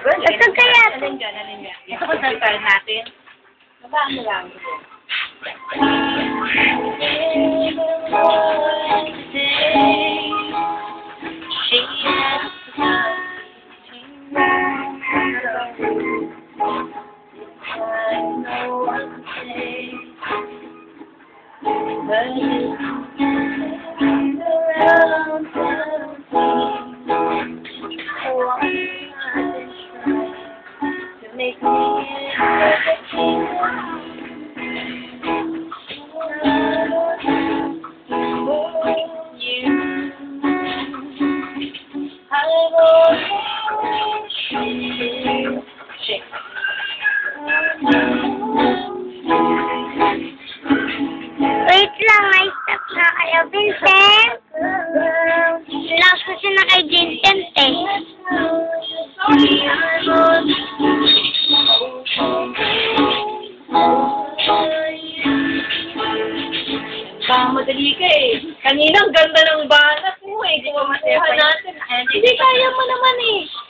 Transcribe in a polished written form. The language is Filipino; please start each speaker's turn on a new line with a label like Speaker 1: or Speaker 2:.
Speaker 1: Ito kaya.
Speaker 2: Alin dyan. Ito ba saltarin natin? Babaan mo lang. Make me
Speaker 1: Wait lang, may stop na kayo, Vincent. Last kasi na kay Vincent eh.
Speaker 2: Madali ka eh. Kanina ang ganda ng banat mo eh. Di ba masayahan natin? Hindi kaya mo naman eh.